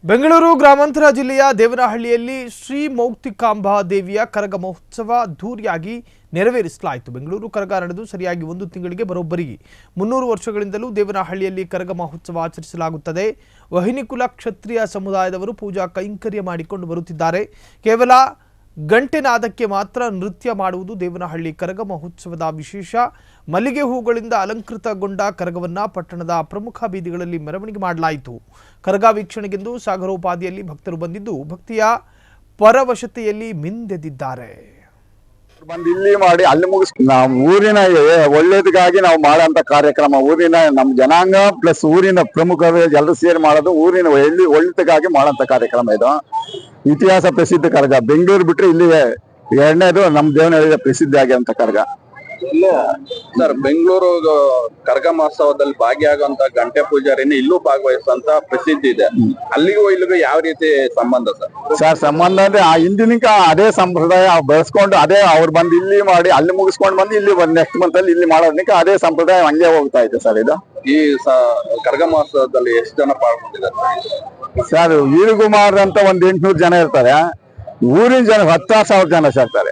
ಬೆಂಗಳೂರು ಗ್ರಾಮಾಂತರ ಜಿಲ್ಲೆಯ ದೇವನಹಳ್ಳಿಯಲ್ಲಿ ಶ್ರೀ ಮೌಕ್ತಿಕಾಂಬಾ ದೇವಿಯ ಕರಗ ಮಹೋತ್ಸವ ಅದ್ದೂರಿಯಾಗಿ ನೆರವೇರಿಸಲಾಯಿತು. ಬೆಂಗಳೂರು ಕರಗ ನಡೆದು ಸರಿಯಾಗಿ 1 ತಿಂಗಳಿಗೆ ಬರೋಬ್ಬರಿ 300 ವರ್ಷಗಳಿಂದಲೂ ದೇವನಹಳ್ಳಿಯಲ್ಲಿ ಕರಗ ಮಹೋತ್ಸವ ಆಚರಿಸಲಾಗುತ್ತದೆ. ವಹಿನಿಕುಲ ಕ್ಷತ್ರಿಯ ಸಮುದಾಯದವರು ಪೂಜಾ ಕೈಂಕರ್ಯ ಮಾಡಿಕೊಂಡು ಬರುತ್ತಿದ್ದಾರೆ. ಕೇವಲ ಗಂಟೆನಾದಕ್ಕೆ ಮಾತ್ರ ನೃತ್ಯ ಮಾಡುವುದು ದೇವನಹಳ್ಳಿ ಕರಗ ಮಹೋತ್ಸವದ ವಿಶೇಷ. ಮಲ್ಲಿಗೆ ಹೂಗಳಿಂದ ಅಲಂಕೃತಗೊಂಡ ಕರಗವನ್ನ ಪಟ್ಟಣದ ಪ್ರಮುಖ ಬೀದಿಗಳಲ್ಲಿ ಮೆರವಣಿಗೆ ಮಾಡಲಾಯಿತು. ಕರಗ ವೀಕ್ಷಣೆಗೆಂದು ಸಾಗರೋಪಾದಿಯಲ್ಲಿ ಭಕ್ತರು ಬಂದಿದ್ದು ಭಕ್ತಿಯ ಪರವಶತೆಯಲ್ಲಿ ಮಿಂದೆದಿದ್ದಾರೆ. ಬಂದು ಇಲ್ಲಿ ಮಾಡಿ ಅಲ್ಲಿ ಮುಗಿಸ್ ನಾವು ಊರಿನ ಒಳ್ಳೇದಕ್ಕಾಗಿ ನಾವು ಮಾಡೋಂತ ಕಾರ್ಯಕ್ರಮ, ಊರಿನ ನಮ್ಮ ಜನಾಂಗ ಪ್ಲಸ್ ಊರಿನ ಪ್ರಮುಖರು ಎಲ್ಲರೂ ಸೇರಿ ಮಾಡೋದು, ಊರಿನ ಒಳ್ಳೇದಕ್ಕಾಗಿ ಮಾಡೋಂತ ಕಾರ್ಯಕ್ರಮ ಇದು. ಇತಿಹಾಸ ಪ್ರಸಿದ್ಧ ಕರಗ. ಬೆಂಗಳೂರು ಬಿಟ್ರೆ ಇಲ್ಲಿ ಎರಡನೇದು ನಮ್ಮ ದೇವನಹಳ್ಳಿಯ ಪ್ರಸಿದ್ಧ ಆಗಿರುವಂತ ಕರಗ. ಸರ್, ಬೆಂಗಳೂರು ಕರಗ ಮಹೋತ್ಸವದಲ್ಲಿ ಭಾಗಿಯಾಗುವಂತ ಗಂಟೆ ಪೂಜಾರಿನ ಇಲ್ಲೂ ಭಾಗವಹಿಸುವಂತ ಪ್ರಸಿದ್ಧಿ ಇದೆ. ಅಲ್ಲಿಗೂ ಇಲ್ಲಿಗೂ ಯಾವ ರೀತಿ ಸಂಬಂಧ ಸರ್? ಸಂಬಂಧ ಅಂದ್ರೆ ಆ ಹಿಂದಿನಿಕ ಅದೇ ಸಂಪ್ರದಾಯ ಬೆಳೆಸ್ಕೊಂಡು ಅದೇ ಅವ್ರು ಬಂದು ಇಲ್ಲಿ ಮಾಡಿ ಅಲ್ಲಿ ಮುಗಿಸ್ಕೊಂಡು ಬಂದು ಇಲ್ಲಿ ನೆಕ್ಸ್ಟ್ ಮಂತ್ ಅಲ್ಲಿ ಇಲ್ಲಿ ಮಾಡೋದಕ್ಕೆ ಅದೇ ಸಂಪ್ರದಾಯ ಹಂಗೆ ಹೋಗ್ತಾ ಇದೆ ಸರ್. ಇದು ಈ ಕರಗ ಮಹೋತ್ಸವದಲ್ಲಿ ಎಷ್ಟು ಜನ ಪಾಲ್ಗೊಂಡಿದ್ದಾರೆ ಸರ್? ವೀರಕುಮಾರ್ ಅಂತ 800 ಜನ ಇರ್ತಾರೆ. ಊರಿನ ಜನ 10,000 ಜನ ಸೇರ್ತಾರೆ.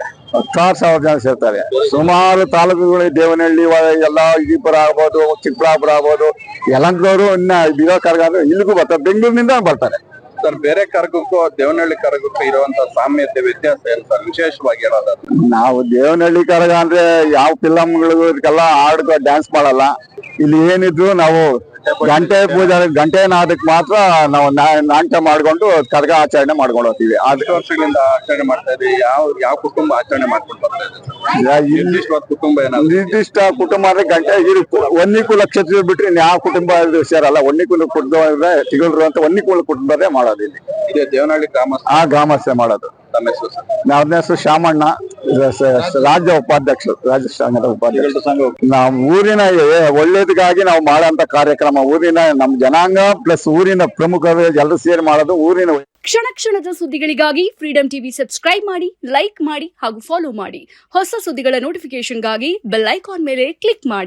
10,000 ಜನ ಸೇರ್ತಾರೆ. ಸುಮಾರು ತಾಲೂಕುಗಳು, ದೇವನಹಳ್ಳಿ ಎಲ್ಲ, ವಿಜಯಪುರ ಆಗ್ಬೋದು, ಚಿಕ್ಕಬಳ್ಳಾಪುರ ಆಗ್ಬೋದು, ಯಲಹಂಕದವರು ಇನ್ನ ಇರೋ ಕರಗ ಅಂದ್ರೆ ಇಲ್ಲಿಗೂ ಬರ್ತಾರೆ. ಬೆಂಗಳೂರಿನಿಂದ ಬರ್ತಾರೆ ಸರ್. ಬೇರೆ ಕರಗಕ್ಕೂ ದೇವನಹಳ್ಳಿ ಕರಗಕ್ಕೂ ಇರುವಂತ ಸಾಮ್ಯತೆ, ವ್ಯತ್ಯಾಸ ಏನು ಸರ್ ವಿಶೇಷವಾಗಿ ಹೇಳೋದಾದ್ರೆ? ನಾವು ದೇವನಹಳ್ಳಿ ಕರಗ ಅಂದ್ರೆ ಯಾವ ಫಿಲಂಗಳಿಗೂ ಇದಕ್ಕೆಲ್ಲ ಹಾಡ್ಕೊ ಡ್ಯಾನ್ಸ್ ಮಾಡಲ್ಲ. ಇಲ್ಲಿ ಏನಿದ್ರು ನಾವು ಗಂಟೆ ಪೂಜೆ, ಗಂಟೆ ನಾದಕ್ಕೆ ಮಾತ್ರ ನಾವು ನಾಟ್ಯ ಮಾಡ್ಕೊಂಡು ಕರಗ ಆಚರಣೆ ಮಾಡ್ಕೊಂಡು ಹೋಗ್ತೀವಿ. 10 ವರ್ಷಗಳಿಂದ ಆಚರಣೆ ಮಾಡ್ತಾ ಇದ್ದೀವಿ. ಯಾವ ಕುಟುಂಬ ಆಚರಣೆ ಮಾಡ್ಕೊಂಡು ಬರ್ತಾ ಇದೆ? ನಿರ್ದಿಷ್ಟವಾದ ಕುಟುಂಬ ಏನಾದ್ರು? ನಿರ್ದಿಷ್ಟ ಕುಟುಂಬ ಅಂದ್ರೆ ಗಂಟೆ ವನ್ನಿಕುಲ ಕ್ಷತ್ರಿಯ ಬಿಟ್ರೆ ಯಾವ ಕುಟುಂಬ ಸೇರಲ್ಲ. ವನ್ನಿಕುಲ ಕುಟುಂಬ ತಿಗಳು ಅಂತ ವನ್ನಿಕುಲ ಕುಟುಂಬದೇ ಮಾಡೋದು ಇಲ್ಲಿ. ಇದೆ ದೇವನಹಳ್ಳಿ ಗ್ರಾಮಸ್ಥೆ ಮಾಡೋದು. ನನ್ನ ಹೆಸರು ಶಾಮಣ್ಣ, ರಾಜ್ಯ ಉಪಾಧ್ಯಕ್ಷರು, ರಾಜ್ಯ ಸಂಘದ ಉಪಾಧ್ಯಕ್ಷರು. ನಾವು ಊರಿನ ಒಳ್ಳೇದಕ್ಕಾಗಿ ನಾವು ಮಾಡೋಂತ ಕಾರ್ಯಕ್ರಮ, ಊರಿನ ನಮ್ಮ ಜನಾಂಗ ಪ್ಲಸ್ ಊರಿನ ಪ್ರಮುಖರು ಎಲ್ಲರೂ ಸೇರಿ ಮಾಡೋದು. ಊರಿನ ಕ್ಷಣ ಕ್ಷಣದ ಸುದ್ದಿಗಳಿಗಾಗಿ ಫ್ರೀಡಂ ಟಿವಿ ಸಬ್ಸ್ಕ್ರೈಬ್ ಮಾಡಿ, ಲೈಕ್ ಮಾಡಿ ಹಾಗೂ ಫಾಲೋ ಮಾಡಿ. ಹೊಸ ಸುದ್ದಿಗಳ ನೋಟಿಫಿಕೇಶನ್ಗಾಗಿ ಬೆಲ್ ಐಕಾನ್ ಮೇಲೆ ಕ್ಲಿಕ್ ಮಾಡಿ.